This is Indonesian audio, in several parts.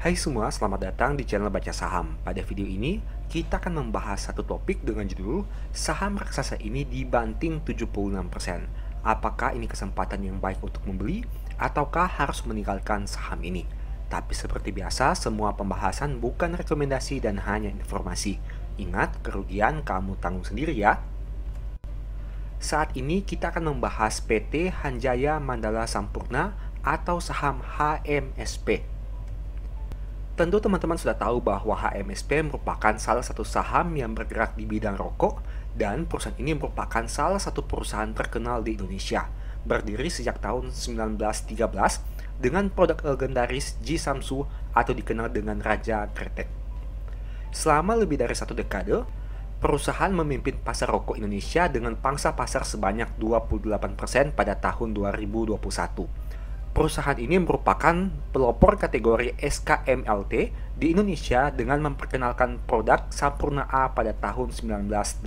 Hai semua, selamat datang di channel Baca Saham. Pada video ini, kita akan membahas satu topik dengan judul Saham raksasa ini dibanting 76%. Apakah ini kesempatan yang baik untuk membeli, ataukah harus meninggalkan saham ini? Tapi seperti biasa, semua pembahasan bukan rekomendasi dan hanya informasi. Ingat, kerugian kamu tanggung sendiri ya. Saat ini kita akan membahas PT Hanjaya Mandala Sampurna atau saham HMSP. Tentu teman-teman sudah tahu bahwa HMSP merupakan salah satu saham yang bergerak di bidang rokok dan perusahaan ini merupakan salah satu perusahaan terkenal di Indonesia, berdiri sejak tahun 1913 dengan produk legendaris Jisamsu atau dikenal dengan Raja Kretek. Selama lebih dari satu dekade, perusahaan memimpin pasar rokok Indonesia dengan pangsa pasar sebanyak 28% pada tahun 2021. Perusahaan ini merupakan pelopor kategori SKMLT di Indonesia dengan memperkenalkan produk Sampurna A pada tahun 1989.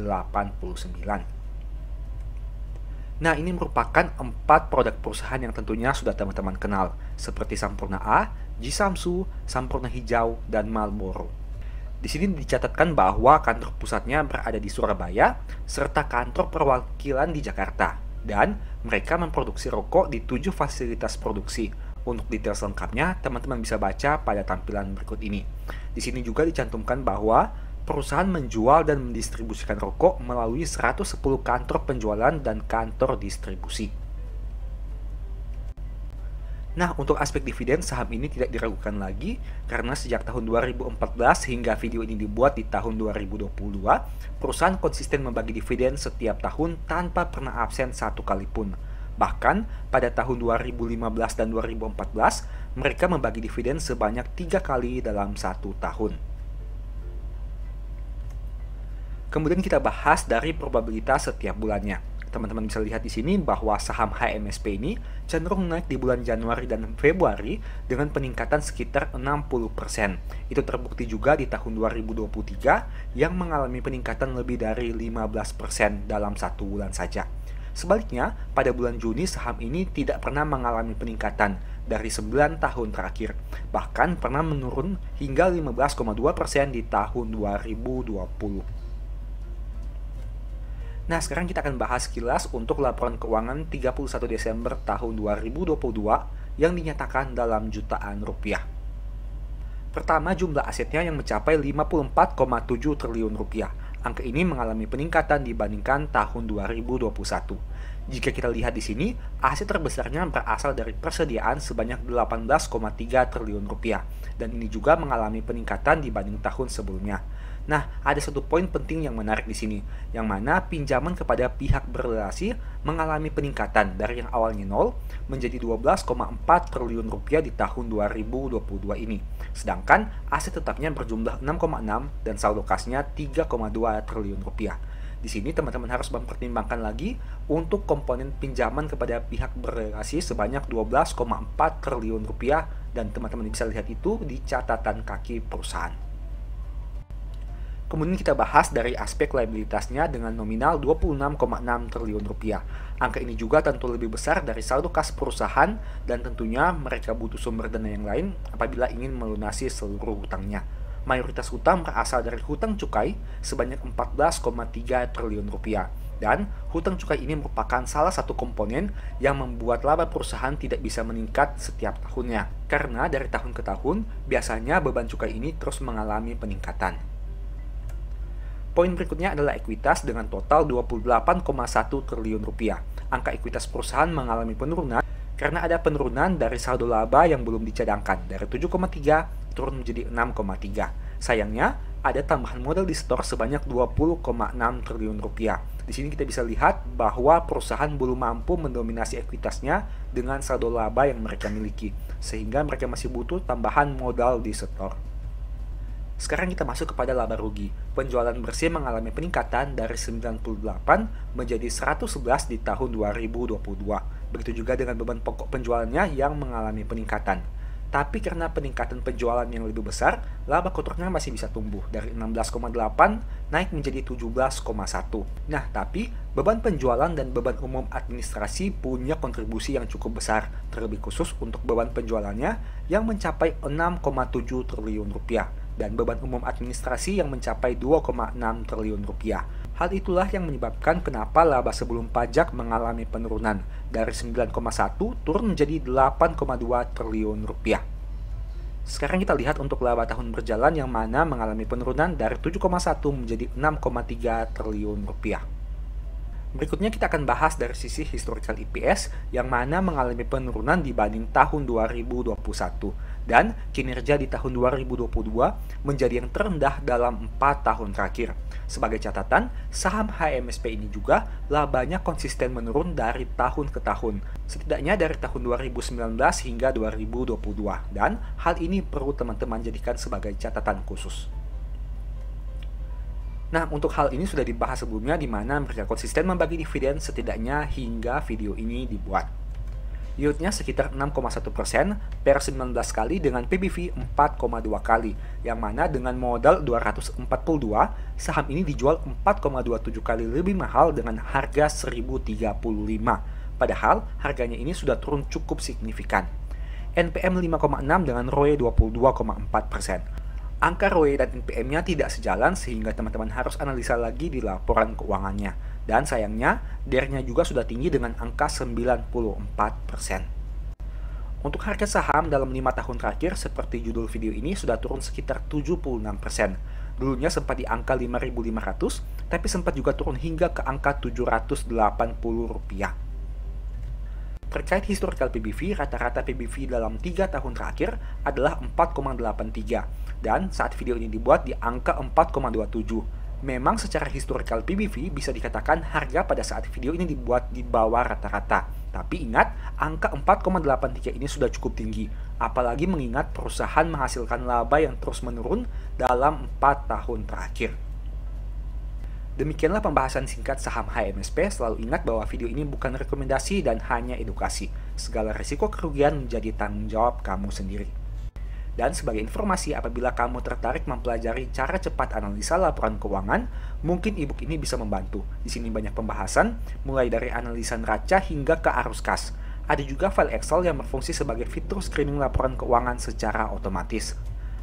Nah, ini merupakan 4 produk perusahaan yang tentunya sudah teman-teman kenal, seperti Sampurna A, Jisamsu, Sampurna Hijau, dan Marlboro. Di sini dicatatkan bahwa kantor pusatnya berada di Surabaya, serta kantor perwakilan di Jakarta. Dan mereka memproduksi rokok di 7 fasilitas produksi. Untuk detail selengkapnya, teman-teman bisa baca pada tampilan berikut ini. Di sini juga dicantumkan bahwa perusahaan menjual dan mendistribusikan rokok melalui 110 kantor penjualan dan kantor distribusi. Nah, untuk aspek dividen, saham ini tidak diragukan lagi karena sejak tahun 2014 hingga video ini dibuat di tahun 2022, perusahaan konsisten membagi dividen setiap tahun tanpa pernah absen satu kali pun. Bahkan, pada tahun 2015 dan 2014, mereka membagi dividen sebanyak 3 kali dalam satu tahun. Kemudian kita bahas dari probabilitas setiap bulannya. Teman-teman bisa lihat di sini bahwa saham HMSP ini cenderung naik di bulan Januari dan Februari dengan peningkatan sekitar 60%. Itu terbukti juga di tahun 2023 yang mengalami peningkatan lebih dari 15% dalam satu bulan saja. Sebaliknya, pada bulan Juni saham ini tidak pernah mengalami peningkatan dari 9 tahun terakhir. Bahkan pernah menurun hingga 15,2% di tahun 2020. Nah, sekarang kita akan bahas kilas untuk laporan keuangan 31 Desember tahun 2022 yang dinyatakan dalam jutaan rupiah. Pertama, jumlah asetnya yang mencapai 54,7 triliun rupiah. Angka ini mengalami peningkatan dibandingkan tahun 2021. Jika kita lihat di sini, aset terbesarnya berasal dari persediaan sebanyak 18,3 triliun rupiah, dan ini juga mengalami peningkatan dibanding tahun sebelumnya. Nah, ada satu poin penting yang menarik di sini, yang mana pinjaman kepada pihak berrelasi mengalami peningkatan dari yang awalnya 0 menjadi 12,4 triliun rupiah di tahun 2022 ini. Sedangkan aset tetapnya berjumlah 6,6 dan saldo kasnya 3,2 triliun rupiah. Di sini teman-teman harus mempertimbangkan lagi untuk komponen pinjaman kepada pihak berrelasi sebanyak 12,4 triliun rupiah dan teman-teman bisa lihat itu di catatan kaki perusahaan. Kemudian kita bahas dari aspek liabilitasnya dengan nominal 26,6 triliun rupiah. Angka ini juga tentu lebih besar dari saldo kas perusahaan dan tentunya mereka butuh sumber dana yang lain apabila ingin melunasi seluruh hutangnya. Mayoritas hutang berasal dari hutang cukai sebanyak 14,3 triliun rupiah. Dan hutang cukai ini merupakan salah satu komponen yang membuat laba perusahaan tidak bisa meningkat setiap tahunnya. Karena dari tahun ke tahun, biasanya beban cukai ini terus mengalami peningkatan. Poin berikutnya adalah ekuitas dengan total 28,1 triliun rupiah. Angka ekuitas perusahaan mengalami penurunan karena ada penurunan dari saldo laba yang belum dicadangkan dari 7,3 turun menjadi 6,3. Sayangnya, ada tambahan modal di store sebanyak 20,6 triliun rupiah. Di sini kita bisa lihat bahwa perusahaan belum mampu mendominasi ekuitasnya dengan saldo laba yang mereka miliki, sehingga mereka masih butuh tambahan modal di store. Sekarang kita masuk kepada laba rugi. Penjualan bersih mengalami peningkatan dari 98 menjadi 111 di tahun 2022. Begitu juga dengan beban pokok penjualannya yang mengalami peningkatan. Tapi karena peningkatan penjualan yang lebih besar, laba kotornya masih bisa tumbuh dari 16,8 naik menjadi 17,1. Nah, tapi beban penjualan dan beban umum administrasi punya kontribusi yang cukup besar, terlebih khusus untuk beban penjualannya yang mencapai 6,7 triliun rupiah dan beban umum administrasi yang mencapai 2,6 triliun rupiah. Hal itulah yang menyebabkan kenapa laba sebelum pajak mengalami penurunan dari 9,1 turun menjadi 8,2 triliun rupiah. Sekarang kita lihat untuk laba tahun berjalan yang mana mengalami penurunan dari 7,1 menjadi 6,3 triliun rupiah. Berikutnya kita akan bahas dari sisi historical EPS yang mana mengalami penurunan dibanding tahun 2021 dan kinerja di tahun 2022 menjadi yang terendah dalam 4 tahun terakhir. Sebagai catatan, saham HMSP ini juga labanya konsisten menurun dari tahun ke tahun, setidaknya dari tahun 2019 hingga 2022 dan hal ini perlu teman-teman jadikan sebagai catatan khusus. Nah, untuk hal ini sudah dibahas sebelumnya di mana mereka konsisten membagi dividen setidaknya hingga video ini dibuat. Yieldnya sekitar 6,1% per 19 kali dengan PBV 4,2 kali, yang mana dengan modal 242, saham ini dijual 4,27 kali lebih mahal dengan harga 1035. Padahal harganya ini sudah turun cukup signifikan. NPM 5,6 dengan ROE 22,4%. Angka ROE dan NPM-nya tidak sejalan sehingga teman-teman harus analisa lagi di laporan keuangannya. Dan sayangnya, DER-nya juga sudah tinggi dengan angka 94%. Untuk harga saham dalam 5 tahun terakhir, seperti judul video ini, sudah turun sekitar 76%. Dulunya sempat di angka 5.500, tapi sempat juga turun hingga ke angka 780 rupiah. Terkait historical PBV, rata-rata PBV dalam 3 tahun terakhir adalah 4,83 dan saat video ini dibuat di angka 4,27. Memang secara historical PBV bisa dikatakan harga pada saat video ini dibuat di bawah rata-rata. Tapi ingat, angka 4,83 ini sudah cukup tinggi, apalagi mengingat perusahaan menghasilkan laba yang terus menurun dalam 4 tahun terakhir. Demikianlah pembahasan singkat saham HMSP. Selalu ingat bahwa video ini bukan rekomendasi dan hanya edukasi. Segala risiko kerugian menjadi tanggung jawab kamu sendiri. Dan sebagai informasi, apabila kamu tertarik mempelajari cara cepat analisa laporan keuangan, mungkin ebook ini bisa membantu. Di sini banyak pembahasan, mulai dari analisa neraca hingga ke arus kas. Ada juga file Excel yang berfungsi sebagai fitur screening laporan keuangan secara otomatis.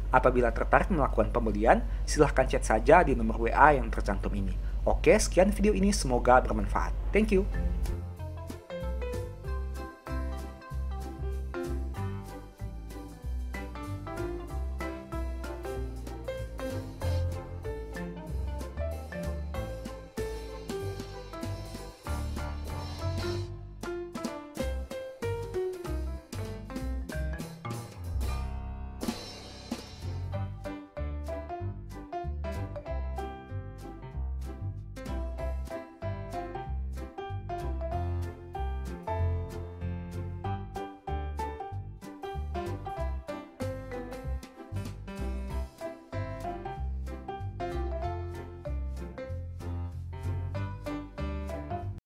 Apabila tertarik melakukan pembelian, silahkan chat saja di nomor WA yang tercantum ini. Oke, sekian video ini, semoga bermanfaat. Thank you.